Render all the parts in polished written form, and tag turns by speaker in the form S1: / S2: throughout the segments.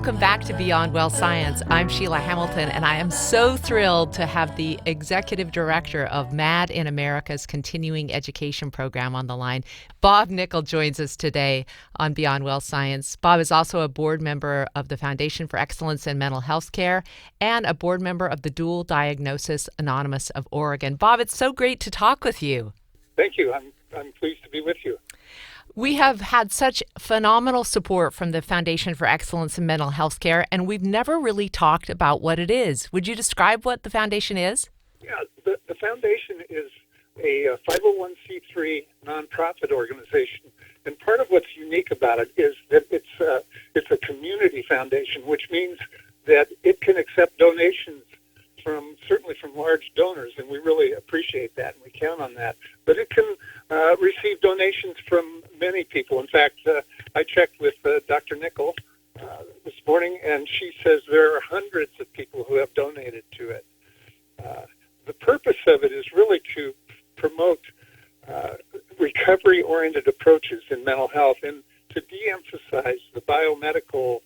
S1: Welcome back to Beyond Well Science. I'm Sheila Hamilton, and I am so thrilled to have the Executive Director of MAD in America's Continuing Education Program on the line. Bob Nikkel joins us today on Beyond Well Science. Bob is also a board member of the Foundation for Excellence in Mental Health Care and a board member of the Dual Diagnosis Anonymous of Oregon. Bob, it's so great to talk with you.
S2: Thank you. I'm pleased to be with you.
S1: We have had such phenomenal support from the Foundation for Excellence in Mental Health Care, and we've never really talked about what it is. Would you describe what the foundation is?
S2: Yeah, the foundation is a 501c3 nonprofit organization, and part of what's unique about it is that it's a community foundation, which means that it can accept donations certainly from large donors, and we really appreciate that, and we count on that. But it can receive donations from many people. In fact, I checked with Dr. Nikkel this morning, and she says there are hundreds of people who have donated to it. The purpose of it is really to promote recovery-oriented approaches in mental health and to de-emphasize the biomedical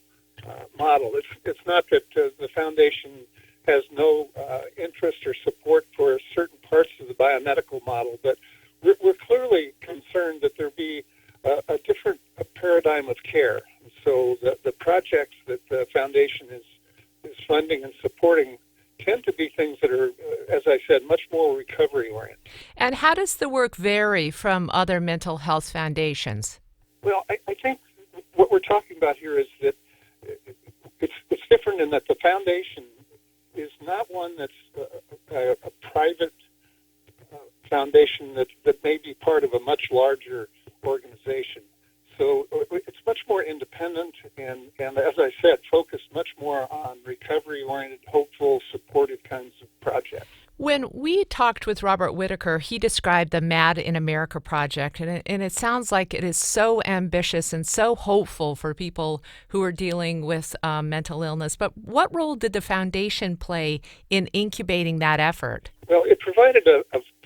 S2: model. It's not that the foundation has no interest or support for certain parts of the biomedical model, but we're clearly concerned that there be a different paradigm of care. So the projects that the foundation is funding and supporting tend to be things that are, as I said, much more recovery-oriented.
S1: And how does the work vary from other mental health foundations?
S2: Well, I think what we're talking about here is that it's different in that the foundation is not one that's a private foundation that may be part of a much larger organization. So it's much more independent and as I said, focused much more on recovery-oriented, hopeful, supportive kinds of projects.
S1: When we talked with Robert Whitaker, he described the MAD in America project, and it sounds like it is so ambitious and so hopeful for people who are dealing with mental illness. But what role did the foundation play in incubating that effort?
S2: Well, it provided a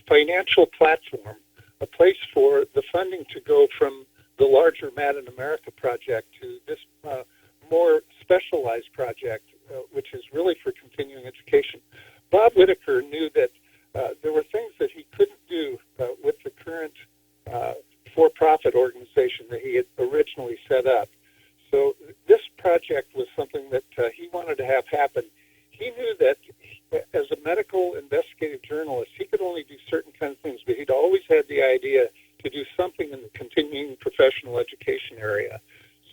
S2: financial platform, a place for the funding to go from the larger MAD in America project to this more specialized project, which is really for continuing education. Bob Whitaker knew that there were things that he couldn't do with the current for-profit organization that he had originally set up. So this project was something that he wanted to have happen. He knew that as a medical investigative journalist, he could only do certain kinds of things, but he'd always had the idea to do something in the continuing professional education area.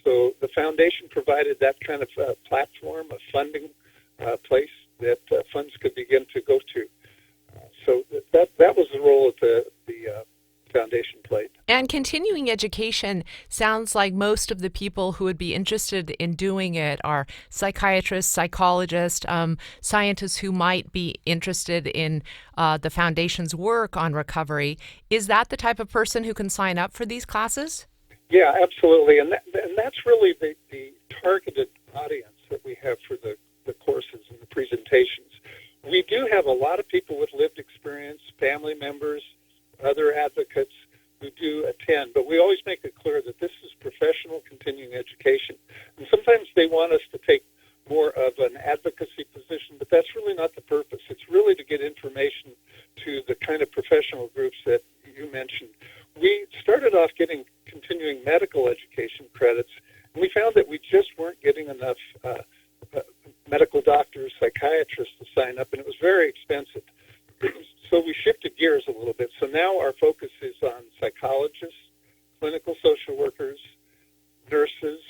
S2: So the foundation provided that kind of platform, a funding place that funds could begin to go to. So that was the role that the foundation played.
S1: And continuing education sounds like most of the people who would be interested in doing it are psychiatrists, psychologists, scientists who might be interested in the foundation's work on recovery. Is that the type of person who can sign up for these classes?
S2: Yeah, absolutely. And that's really the targeted audience that we have for the courses and the presentations. We do have a lot of people with lived experience, family members, other advocates who do attend, but we always make it clear that this is professional continuing education. And sometimes they want us to take more of an advocacy position, but that's really not the purpose. It's really to get information to the kind of professional groups that you mentioned. We started off getting continuing medical education credits, and we found that we just weren't getting enough medical doctors, psychiatrists to sign up, and it was very expensive. So we shifted gears a little bit. So now our focus is on psychologists, clinical social workers, nurses,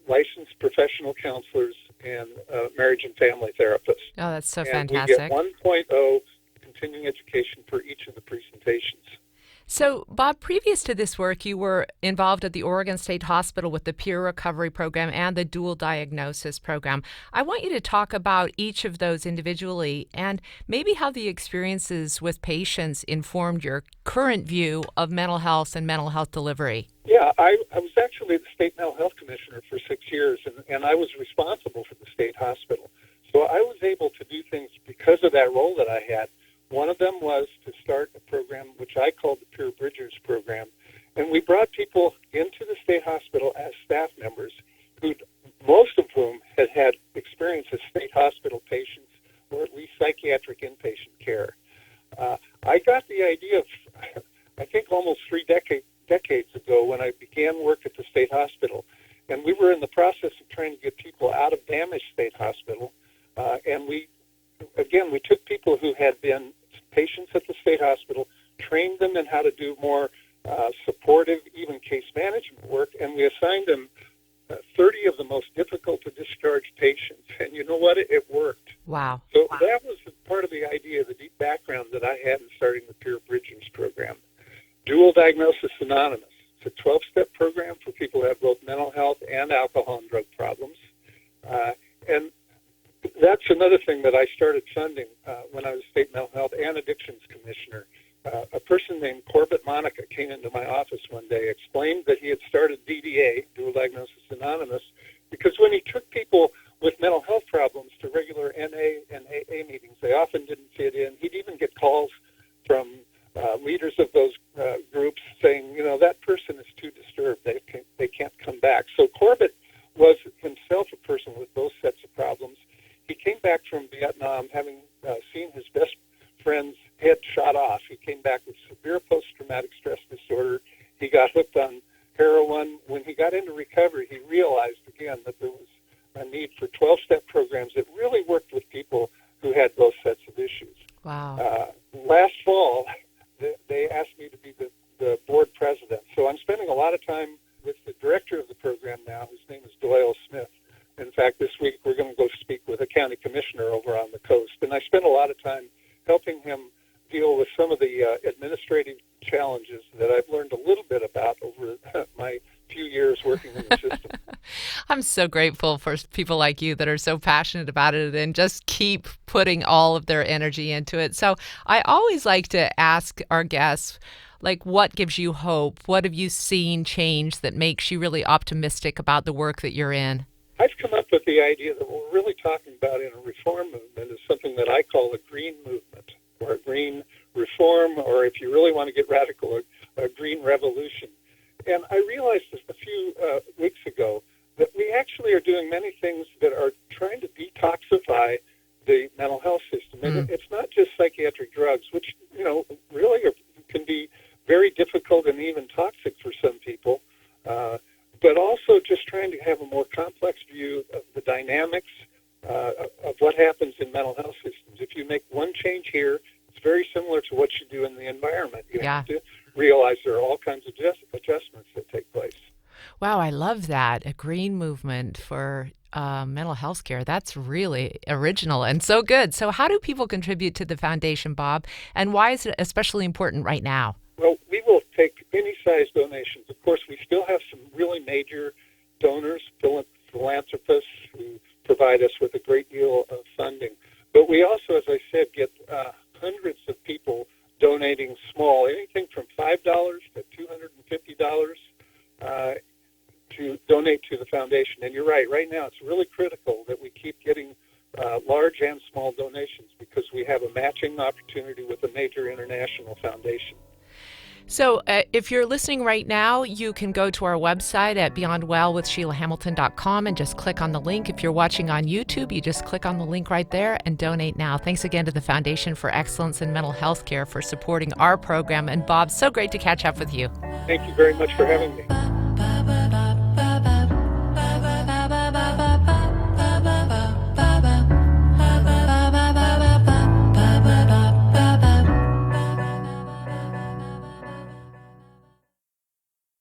S2: licensed professional counselors, and marriage and family therapists.
S1: Oh, that's so
S2: and
S1: fantastic.
S2: We get 1.0 continuing education for each of the presentations.
S1: So, Bob, previous to this work, you were involved at the Oregon State Hospital with the Peer Recovery Program and the Dual Diagnosis Program. I want you to talk about each of those individually and maybe how the experiences with patients informed your current view of mental health and mental health delivery.
S2: Yeah, I was actually the State Mental Health Commissioner for 6 years, and I was responsible for the state hospital. So I was able to do things because of that role that I had. One of them was to start a program which I called the Peer Bridgers Program, and we brought people into the state hospital as staff members who, most of whom had experience as state hospital patients or at least psychiatric inpatient care. I got the idea, I think almost three decades ago when I began work at the state hospital, and we were in the process of trying to get people out of damaged state hospital, and we took people who had been patients at the state hospital, trained them in how to do more supportive, even case management work, and we assigned them 30 of the most difficult to discharge patients. And you know what? It worked.
S1: Wow.
S2: So that was part of the idea, the deep background that I had in starting the Peer Bridgings program. Dual Diagnosis Anonymous. It's a 12-step program for people who have both mental health and alcohol and drug problems. And that's another thing that I started funding when I was State Mental Health and Addictions Commissioner. A person named Corbett Monica came into my office one day, explained that he had started DDA, Dual Diagnosis Anonymous, because when he took people with mental health problems to regular NA and AA meetings, they often didn't fit in. He'd even get calls from leaders of those groups saying, you know, that person is too disturbed. They can't come back. So Corbett was himself a person with those sets of problems. He came back from Vietnam having seen his best friend's head shot off. He came back with severe post-traumatic stress disorder. He got hooked on heroin. When he got into recovery, he realized again that there was a need for 12-step programs that really worked with people who had those sets of issues.
S1: Wow.
S2: Last fall, they asked me to be the board president. So I'm spending a lot of time with the director of the program now, whose name is Doyle Smith. In fact, this week we're going to go speak with a county commissioner over on the coast. And I spent a lot of time helping him deal with some of the administrative challenges that I've learned a little bit about over my few years working in the system.
S1: I'm so grateful for people like you that are so passionate about it and just keep putting all of their energy into it. So I always like to ask our guests, like, what gives you hope? What have you seen change that makes you really optimistic about the work that you're in?
S2: I've come up with the idea that what we're really talking about in a reform movement is something that I call a green movement, or a green reform, or if you really want to get radical, a green revolution. And I realized a few weeks ago that we actually are doing many things that are trying to detoxify the mental health system. And it's not just psychiatric drugs, which, you know, really can be very difficult and even toxic for some people, but also just trying to have a more complex view of the dynamics of what happens in mental health systems. If you make one change here, it's very similar to what you do in the environment. You have to realize there are all kinds of adjustments that take place.
S1: Wow, I love that. A green movement for mental health care. That's really original and so good. So how do people contribute to the foundation, Bob? And why is it especially important right now?
S2: Well, we will take any size donations. Of course, we still have some really major donors, philanthropists who provide us with a great deal of funding. But we also, as I said, get hundreds of people donating small, anything from $5 to $250 to donate to the foundation. And you're right now it's really critical that we keep getting large and small donations because we have a matching opportunity with a major international foundation.
S1: So if you're listening right now, you can go to our website at beyondwellwithsheilahamilton.com and just click on the link. If you're watching on YouTube, you just click on the link right there and donate now. Thanks again to the Foundation for Excellence in Mental Health Care for supporting our program. And Bob, so great to catch up with you.
S2: Thank you very much for having me.